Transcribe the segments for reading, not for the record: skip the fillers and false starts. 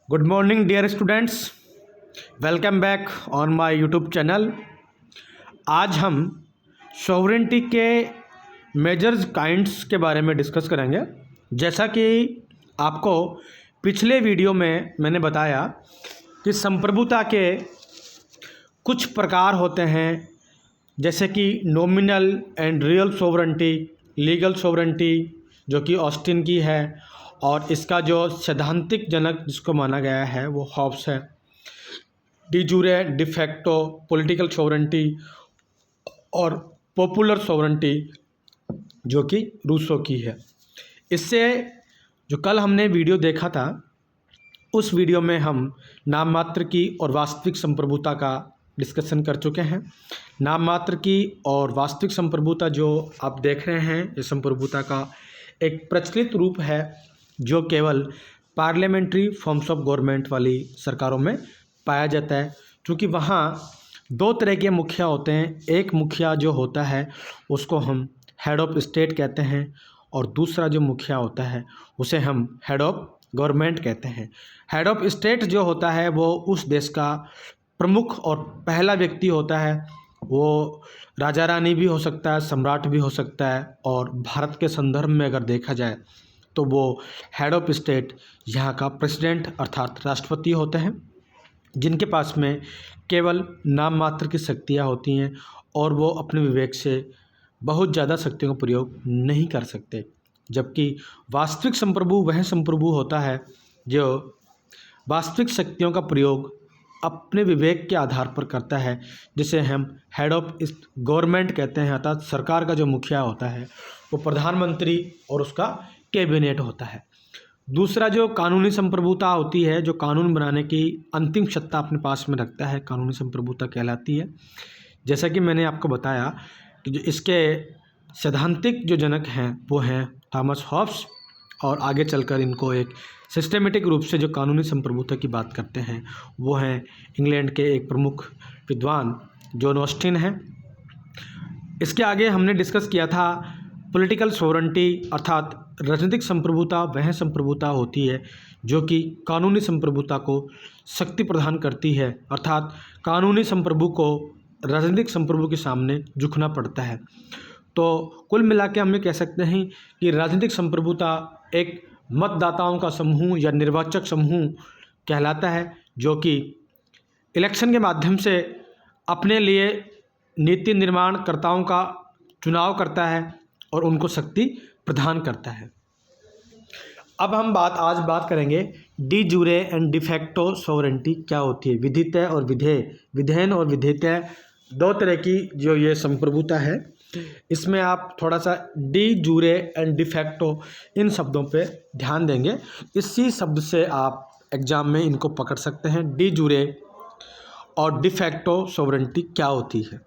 Good morning dear students, welcome back on my YouTube channel. आज हम sovereignty के measures kinds के बारे में डिस्कस करेंगे। जैसा कि आपको पिछले वीडियो में मैंने बताया कि संप्रभुता के कुछ प्रकार होते हैं, जैसे कि nominal and real sovereignty, legal sovereignty जो कि ऑस्टिन की है, और इसका जो सैद्धांतिक जनक जिसको माना गया है वो हॉब्स है। D jure, de facto, political sovereignty और पॉपुलर सॉवरेनिटी जो कि रूसो की है। इससे जो कल हमने वीडियो देखा था, उस वीडियो में हम नाम मात्र की और वास्तविक संप्रभुता का डिस्कशन कर चुके हैं। नाम मात्र की और वास्तविक संप्रभुता जो आप देख रहे हैं, ये संप्रभुता का एक प्रचलित रूप है जो केवल पार्लियामेंट्री फॉर्म्स ऑफ गवर्नमेंट वाली सरकारों में पाया जाता है। क्योंकि वहाँ दो तरह के मुखिया होते हैं। एक मुखिया जो होता है उसको हम हेड ऑफ स्टेट कहते हैं, और दूसरा जो मुखिया होता है उसे हम हेड ऑफ गवर्नमेंट कहते हैं। हेड ऑफ स्टेट जो होता है वो उस देश का प्रमुख और पहला व्यक्ति होता है। वो राजा रानी भी हो सकता है, सम्राट भी हो सकता है, और भारत के संदर्भ में अगर देखा जाए तो वो हेड ऑफ स्टेट यहाँ का प्रेसिडेंट अर्थात राष्ट्रपति होते हैं, जिनके पास में केवल नाम मात्र की शक्तियाँ होती हैं और वो अपने विवेक से बहुत ज़्यादा शक्तियों का प्रयोग नहीं कर सकते। जबकि वास्तविक संप्रभु वह संप्रभु होता है जो वास्तविक शक्तियों का प्रयोग अपने विवेक के आधार पर करता है, जिसे हम हेड ऑफ गवर्नमेंट कहते हैं। अर्थात सरकार का जो मुखिया होता है वो प्रधानमंत्री और उसका कैबिनेट होता है। दूसरा जो कानूनी संप्रभुता होती है, जो कानून बनाने की अंतिम सत्ता अपने पास में रखता है, कानूनी संप्रभुता कहलाती है। जैसा कि मैंने आपको बताया कि जो इसके सैद्धांतिक जो जनक हैं वो हैं थॉमस हॉब्स, और आगे चलकर इनको एक सिस्टेमेटिक रूप से जो कानूनी संप्रभुता की बात करते हैं वो हैं इंग्लैंड के एक प्रमुख विद्वान जॉन ऑस्टिन हैं। इसके आगे हमने डिस्कस किया था पॉलिटिकल सॉवरेनिटी, अर्थात राजनीतिक संप्रभुता वह संप्रभुता होती है जो कि कानूनी संप्रभुता को शक्ति प्रदान करती है। अर्थात कानूनी संप्रभु को राजनीतिक संप्रभु के सामने झुकना पड़ता है। तो कुल मिला के हम ये कह सकते हैं कि राजनीतिक संप्रभुता एक मतदाताओं का समूह या निर्वाचक समूह कहलाता है, जो कि इलेक्शन के माध्यम से अपने लिए नीति निर्माणकर्ताओं का चुनाव करता है और उनको शक्ति प्रदान करता है। अब हम आज बात करेंगे D jure and de facto sovereignty क्या होती है। विधितः और विधेय, विधेयन और विधेयतः दो तरह की जो ये संप्रभुता है, इसमें आप थोड़ा सा डी जूरे एंड डिफेक्टो इन शब्दों पे ध्यान देंगे। इसी शब्द से आप एग्जाम में इनको पकड़ सकते हैं। डी जूरे और डिफेक्टो सॉवरेनिटी क्या होती है,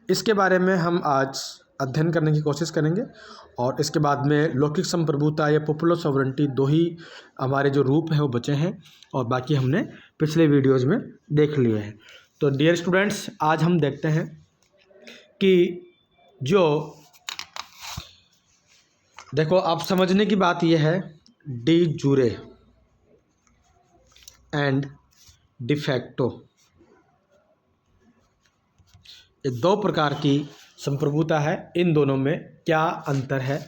इसके बारे में हम आज अध्ययन करने की कोशिश करेंगे। और इसके बाद में लौकिक संप्रभुता या पॉपुलर सॉवरेनिटी दो ही हमारे जो रूप हैं वो बचे हैं, और बाकी हमने पिछले वीडियोज़ में देख लिए हैं। तो डियर स्टूडेंट्स, आज हम देखते हैं कि जो देखो, आप समझने की बात यह है, डी जूरे एंड डिफेक्टो ये दो प्रकार की संप्रभुता है। इन दोनों में क्या अंतर है,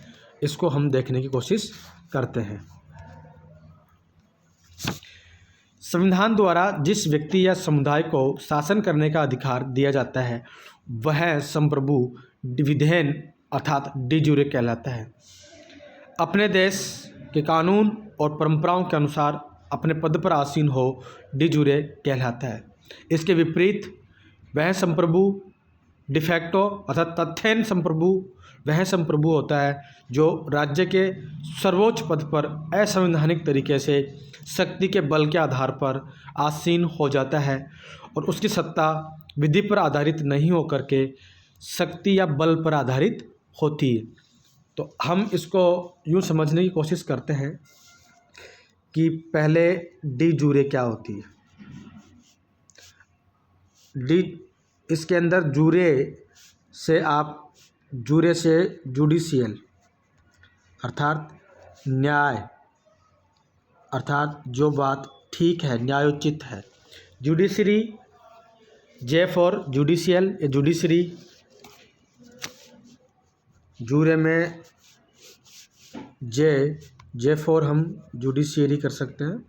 इसको हम देखने की कोशिश करते हैं। संविधान द्वारा जिस व्यक्ति या समुदाय को शासन करने का अधिकार दिया जाता है वह संप्रभु विधेयन अर्थात डी जूरे कहलाता है। अपने देश के कानून और परंपराओं के अनुसार अपने पद पर आसीन हो डी जूरे कहलाता है। इसके विपरीत वह संप्रभु डिफेक्टो अर्थात तथ्यहीन संप्रभु वह संप्रभु होता है जो राज्य के सर्वोच्च पद पर असंवैधानिक तरीके से शक्ति के बल के आधार पर आसीन हो जाता है, और उसकी सत्ता विधि पर आधारित नहीं होकर के शक्ति या बल पर आधारित होती है। तो हम इसको यूँ समझने की कोशिश करते हैं कि पहले डी जूरे क्या होती है। इसके अंदर जूरे से आप जूरे से जुडिशियल अर्थात न्याय, अर्थात जो बात ठीक है, न्यायोचित है। जुडिशरी, जे फॉर जुडिशियल या जुडिशरी, जूरे में जे फॉर हम जुडिशियरी कर सकते हैं।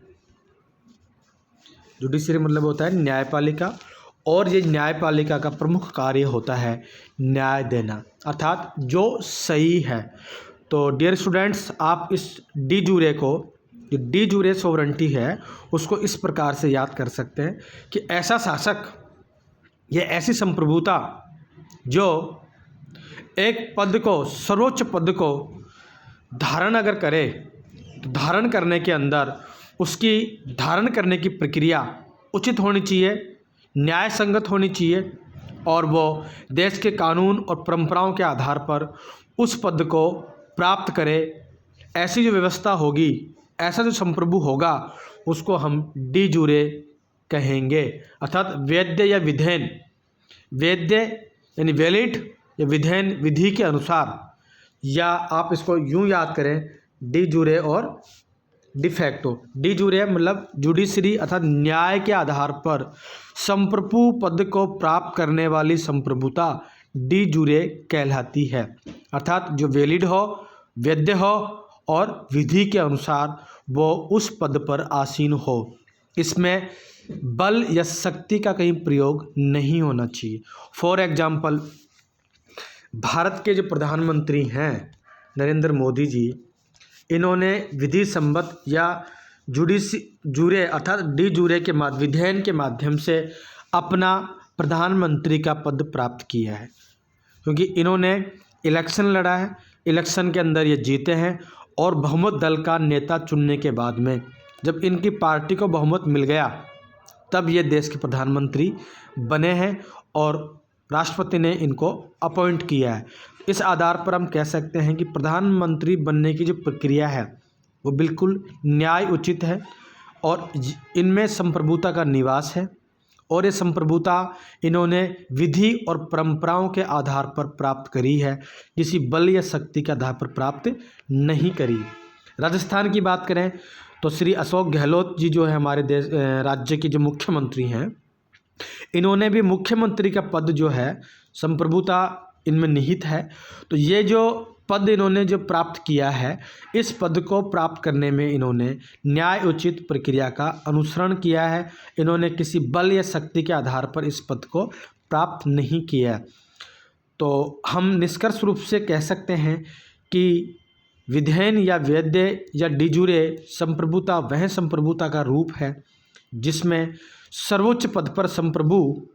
जुडिशरी मतलब होता है न्यायपालिका, और ये न्यायपालिका का प्रमुख कार्य होता है न्याय देना, अर्थात जो सही है। तो डियर स्टूडेंट्स, आप इस डी जूरे को, जो डी जूरे सोवरेंटी है, उसको इस प्रकार से याद कर सकते हैं कि ऐसा शासक या ऐसी संप्रभुता जो एक पद को, सर्वोच्च पद को धारण अगर करे, तो धारण करने के अंदर उसकी धारण करने की प्रक्रिया उचित होनी चाहिए, न्याय संगत होनी चाहिए, और वो देश के कानून और परंपराओं के आधार पर उस पद को प्राप्त करे। ऐसी जो व्यवस्था होगी, ऐसा जो संप्रभु होगा, उसको हम डी जूरे कहेंगे, अर्थात वैध या विधेन, वैध यानी वैलिड या विधेन विधि के अनुसार, या आप इसको यूं याद करें डी जूरे और डिफैक्टो। डी जूरे मतलब जुडिशरी अर्थात न्याय के आधार पर संप्रभु पद को प्राप्त करने वाली संप्रभुता डी जूरे कहलाती है, अर्थात जो वैलिड हो, वैध हो और विधि के अनुसार वो उस पद पर आसीन हो। इसमें बल या शक्ति का कहीं प्रयोग नहीं होना चाहिए। फॉर एग्जाम्पल, भारत के जो प्रधानमंत्री हैं नरेंद्र मोदी जी, इन्होंने विधि संबद्ध या जूरे अर्थात डी जूरे के विधेयन के माध्यम से अपना प्रधानमंत्री का पद प्राप्त किया है, क्योंकि इन्होंने इलेक्शन लड़ा है, इलेक्शन के अंदर ये जीते हैं, और बहुमत दल का नेता चुनने के बाद में जब इनकी पार्टी को बहुमत मिल गया, तब ये देश के प्रधानमंत्री बने हैं और राष्ट्रपति ने इनको अपॉइंट किया है। इस आधार पर हम कह सकते हैं कि प्रधानमंत्री बनने की जो प्रक्रिया है वो बिल्कुल न्याय उचित है, और इनमें संप्रभुता का निवास है, और ये संप्रभुता इन्होंने विधि और परंपराओं के आधार पर प्राप्त करी है, किसी बल या शक्ति के आधार पर प्राप्त नहीं करी। राजस्थान की बात करें तो श्री अशोक गहलोत जी जो है हमारे देश राज्य के जो मुख्यमंत्री हैं, इन्होंने भी मुख्यमंत्री का पद जो है संप्रभुता इनमें निहित है। तो ये जो पद इन्होंने जो प्राप्त किया है, इस पद को प्राप्त करने में इन्होंने न्याय उचित प्रक्रिया का अनुसरण किया है। इन्होंने किसी बल या शक्ति के आधार पर इस पद को प्राप्त नहीं किया। तो हम निष्कर्ष रूप से कह सकते हैं कि विधेयन या वैध या डी जूरे संप्रभुता वह संप्रभुता का रूप है जिसमें सर्वोच्च पद पर संप्रभु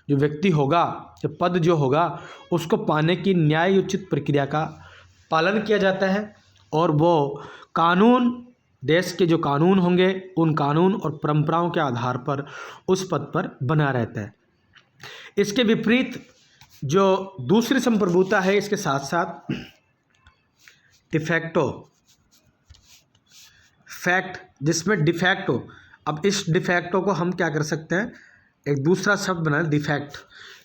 जो व्यक्ति होगा, जो पद जो होगा, उसको पाने की न्यायोचित प्रक्रिया का पालन किया जाता है, और वो कानून, देश के जो कानून होंगे, उन कानून और परंपराओं के आधार पर उस पद पर बना रहता है। इसके विपरीत जो दूसरी संप्रभुता है, इसके साथ साथ डिफैक्टो फैक्ट, जिसमें डिफैक्टो, अब इस डिफैक्टो को हम क्या कर सकते हैं, एक दूसरा शब्द बना डिफैक्ट,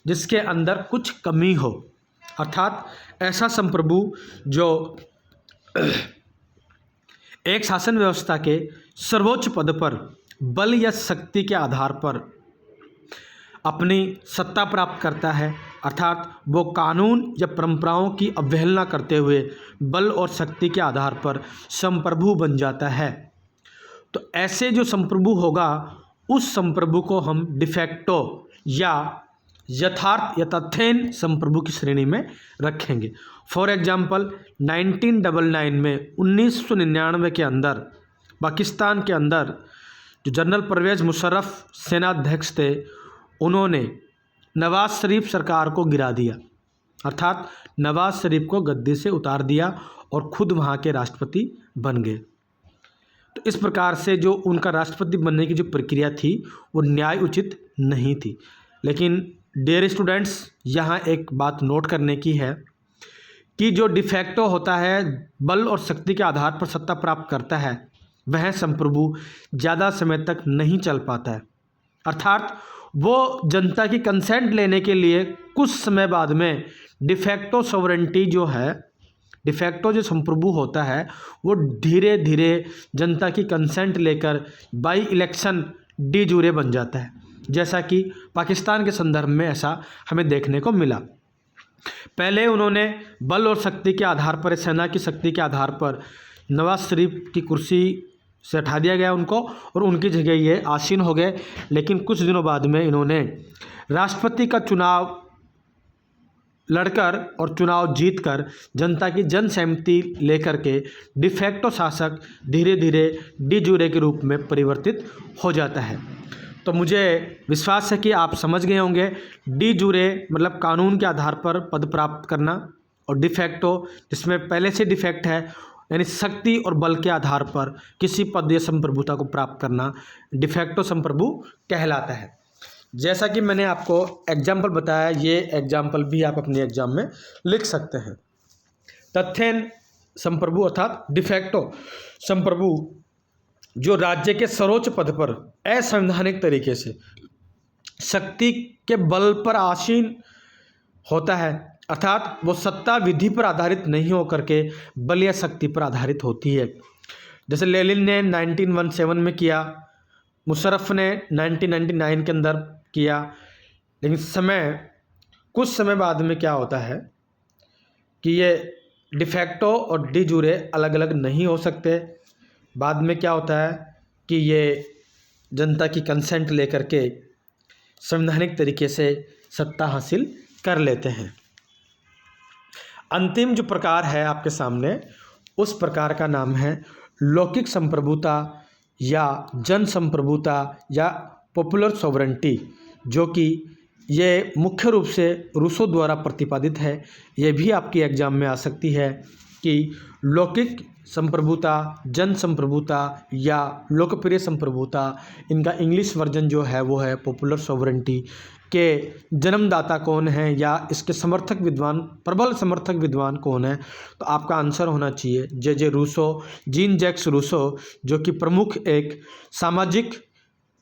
जिसके अंदर कुछ कमी हो, अर्थात ऐसा संप्रभु जो एक शासन व्यवस्था के सर्वोच्च पद पर बल या शक्ति के आधार पर अपनी सत्ता प्राप्त करता है, अर्थात वो कानून या परंपराओं की अवहेलना करते हुए बल और शक्ति के आधार पर संप्रभु बन जाता है। तो ऐसे जो संप्रभु होगा, उस संप्रभु को हम डिफैक्टो या यथार्थ या तथ्यहीन संप्रभु की श्रेणी में रखेंगे। फॉर एग्जाम्पल 1999 के अंदर पाकिस्तान के अंदर जो जनरल परवेज़ मुशर्रफ सेनाध्यक्ष थे, उन्होंने नवाज़ शरीफ सरकार को गिरा दिया, अर्थात नवाज़ शरीफ को गद्दी से उतार दिया और खुद वहाँ के राष्ट्रपति बन गए। तो इस प्रकार से जो उनका राष्ट्रपति बनने की जो प्रक्रिया थी वो न्याय उचित नहीं थी। लेकिन डियर स्टूडेंट्स, यहाँ एक बात नोट करने की है कि जो डिफैक्टो होता है, बल और शक्ति के आधार पर सत्ता प्राप्त करता है, वह संप्रभु ज़्यादा समय तक नहीं चल पाता है, अर्थात वो जनता की कंसेंट लेने के लिए कुछ समय बाद में डिफैक्टो सॉवरेंटी जो है डिफैक्टो जो संप्रभु होता है वो धीरे धीरे जनता की कंसेंट लेकर बाई इलेक्शन डी जूरे बन जाता है, जैसा कि पाकिस्तान के संदर्भ में ऐसा हमें देखने को मिला। पहले उन्होंने बल और शक्ति के आधार पर, सेना की शक्ति के आधार पर नवाज शरीफ की कुर्सी से हटा दिया गया उनको और उनकी जगह ये आसीन हो गए। लेकिन कुछ दिनों बाद में इन्होंने राष्ट्रपति का चुनाव लड़कर और चुनाव जीतकर जनता की जन सहमति लेकर के डिफैक्टो शासक धीरे धीरे डी जूरे के रूप में परिवर्तित हो जाता है। तो मुझे विश्वास है कि आप समझ गए होंगे, डी जूरे मतलब कानून के आधार पर पद प्राप्त करना, और डिफैक्टो जिसमें पहले से डिफेक्ट है यानी शक्ति और बल के आधार पर किसी पद या संप्रभुता को प्राप्त करना डिफैक्टो संप्रभु कहलाता है। जैसा कि मैंने आपको एग्जाम्पल बताया, ये एग्जाम्पल भी आप अपने एग्जाम में लिख सकते हैं। तथ्यन संप्रभु अर्थात डिफैक्टो संप्रभु जो राज्य के सर्वोच्च पद पर असंवैधानिक तरीके से शक्ति के बल पर आसीन होता है, अर्थात वो सत्ता विधि पर आधारित नहीं होकर के बल या शक्ति पर आधारित होती है। जैसे लेनिन ने 1917 में किया, मुशर्रफ ने 1999 के अंदर किया। लेकिन कुछ समय बाद में क्या होता है कि ये डिफैक्टो और डी जूरे अलग अलग नहीं हो सकते। बाद में क्या होता है कि ये जनता की कंसेंट लेकर के संवैधानिक तरीके से सत्ता हासिल कर लेते हैं। अंतिम जो प्रकार है आपके सामने, उस प्रकार का नाम है लौकिक संप्रभुता या जन संप्रभुता या पॉपुलर सॉवरेंटी, जो कि ये मुख्य रूप से रूसो द्वारा प्रतिपादित है। ये भी आपकी एग्जाम में आ सकती है कि लौकिक संप्रभुता, जन संप्रभुता या लोकप्रिय संप्रभुता, इनका इंग्लिश वर्जन जो है वो है पॉपुलर सॉवरेंटी के जन्मदाता कौन है या इसके समर्थक विद्वान, प्रबल समर्थक विद्वान कौन है। तो आपका आंसर होना चाहिए जे रूसो, जीन जैक्स रूसो, जो कि प्रमुख एक सामाजिक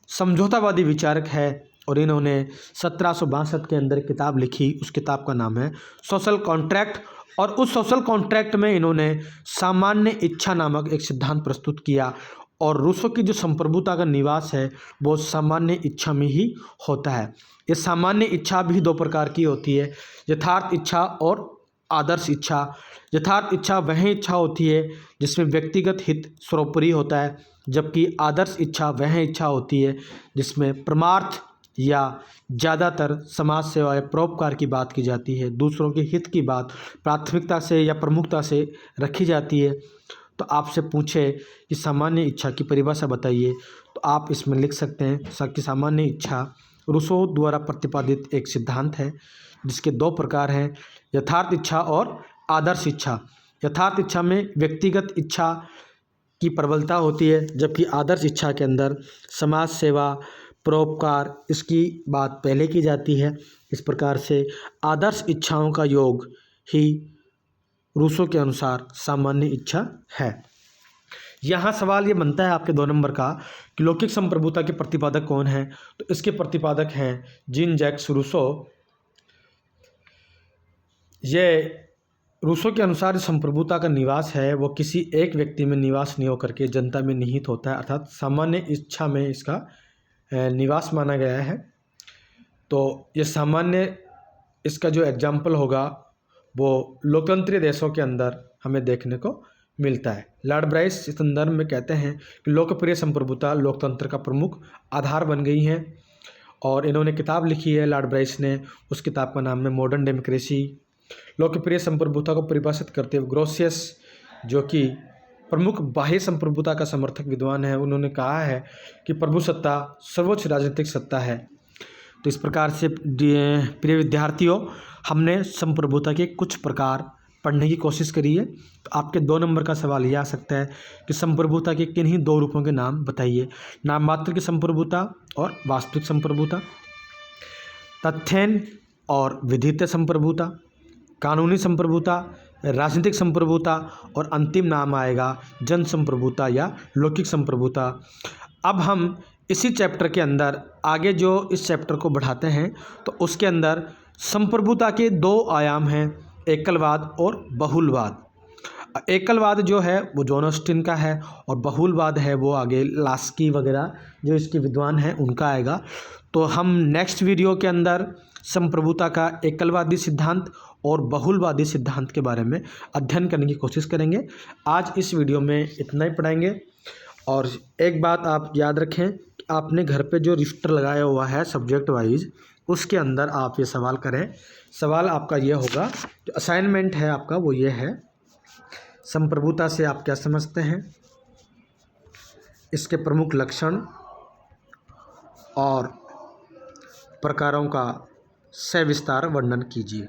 समझौतावादी विचारक है और इन्होंने 1762 के अंदर किताब लिखी। उस किताब का नाम है सोशल कॉन्ट्रैक्ट, और उस सोशल कॉन्ट्रैक्ट में इन्होंने सामान्य इच्छा नामक एक सिद्धांत प्रस्तुत किया। और रूसो की जो संप्रभुता का निवास है वो सामान्य इच्छा में ही होता है। ये सामान्य इच्छा भी दो प्रकार की होती है, यथार्थ इच्छा और आदर्श इच्छा। यथार्थ इच्छा वह इच्छा होती है जिसमें व्यक्तिगत हित सर्वोपरि होता है, जबकि आदर्श इच्छा वह इच्छा होती है जिसमें परमार्थ या ज़्यादातर समाज सेवा या परोपकार की बात की जाती है, दूसरों के हित की बात प्राथमिकता से या प्रमुखता से रखी जाती है। तो आपसे पूछे कि सामान्य इच्छा की परिभाषा बताइए, तो आप इसमें लिख सकते हैं कि सामान्य इच्छा रूसो द्वारा प्रतिपादित एक सिद्धांत है जिसके दो प्रकार हैं, यथार्थ इच्छा और आदर्श इच्छा। यथार्थ इच्छा में व्यक्तिगत इच्छा की प्रबलता होती है, जबकि आदर्श इच्छा के अंदर समाज सेवा, परोपकार, इसकी बात पहले की जाती है। इस प्रकार से आदर्श इच्छाओं का योग ही रूसो के अनुसार सामान्य इच्छा है। यहाँ सवाल ये बनता है आपके 2 नंबर का कि लौकिक संप्रभुता के प्रतिपादक कौन है। तो इसके प्रतिपादक हैं जीन जैक्स रूसो। ये रूसो के अनुसार संप्रभुता का निवास है वो किसी एक व्यक्ति में निवास नहीं होकर के जनता में निहित होता है, अर्थात सामान्य इच्छा में इसका निवास माना गया है। तो ये सामान्य, इसका जो एग्जाम्पल होगा वो लोकतंत्रीय देशों के अंदर हमें देखने को मिलता है। लॉर्ड ब्राइस इस संदर्भ में कहते हैं कि लोकप्रिय संप्रभुता लोकतंत्र का प्रमुख आधार बन गई है। और इन्होंने किताब लिखी है लॉर्ड ब्राइस ने, उस किताब का नाम है मॉडर्न डेमोक्रेसी। लोकप्रिय संप्रभुता को परिभाषित करते हुए ग्रोसियस, जो कि प्रमुख बाह्य संप्रभुता का समर्थक विद्वान है, उन्होंने कहा है कि प्रभुसत्ता सर्वोच्च राजनीतिक सत्ता है। तो इस प्रकार से प्रिय विद्यार्थियों, हमने संप्रभुता के कुछ प्रकार पढ़ने की कोशिश करी है। तो आपके 2 नंबर का सवाल यह आ सकता है कि संप्रभुता के किन्हीं 2 रूपों के नाम बताइए, नाम मात्र की संप्रभुता और वास्तविक संप्रभुता, तथ्यन और विधित्व संप्रभुता, कानूनी संप्रभुता, राजनीतिक संप्रभुता, और अंतिम नाम आएगा जन संप्रभुता या लौकिक संप्रभुता। अब हम इसी चैप्टर के अंदर आगे जो इस चैप्टर को बढ़ाते हैं तो उसके अंदर संप्रभुता के 2 आयाम हैं, एकलवाद और बहुलवाद। एकलवाद जो है वो जॉन ऑस्टिन का है, और बहुलवाद है वो आगे लास्की वगैरह जो इसके विद्वान हैं उनका आएगा। तो हम नेक्स्ट वीडियो के अंदर संप्रभुता का एकलवादी सिद्धांत और बहुलवादी सिद्धांत के बारे में अध्ययन करने की कोशिश करेंगे। आज इस वीडियो में इतना ही पढ़ाएंगे। और एक बात आप याद रखें कि आपने घर पे जो रजिस्टर लगाया हुआ है सब्जेक्ट वाइज, उसके अंदर आप ये सवाल करें। सवाल आपका ये होगा, जो असाइनमेंट है आपका वो ये है, संप्रभुता से आप क्या समझते हैं, इसके प्रमुख लक्षण और प्रकारों का सविस्तार वर्णन कीजिए।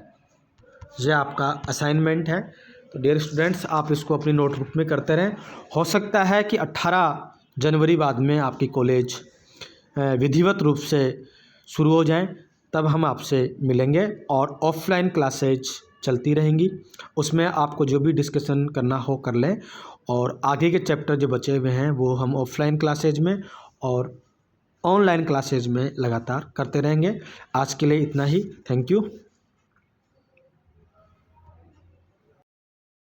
यह आपका असाइनमेंट है। तो डियर स्टूडेंट्स, आप इसको अपनी नोटबुक में करते रहें। हो सकता है कि 18 जनवरी बाद में आपकी कॉलेज विधिवत रूप से शुरू हो जाएं, तब हम आपसे मिलेंगे और ऑफलाइन क्लासेज चलती रहेंगी। उसमें आपको जो भी डिस्कशन करना हो कर लें, और आगे के चैप्टर जो बचे हुए हैं वो हम ऑफलाइन क्लासेज में और ऑनलाइन क्लासेज में लगातार करते रहेंगे। आज के लिए इतना ही। Thank you.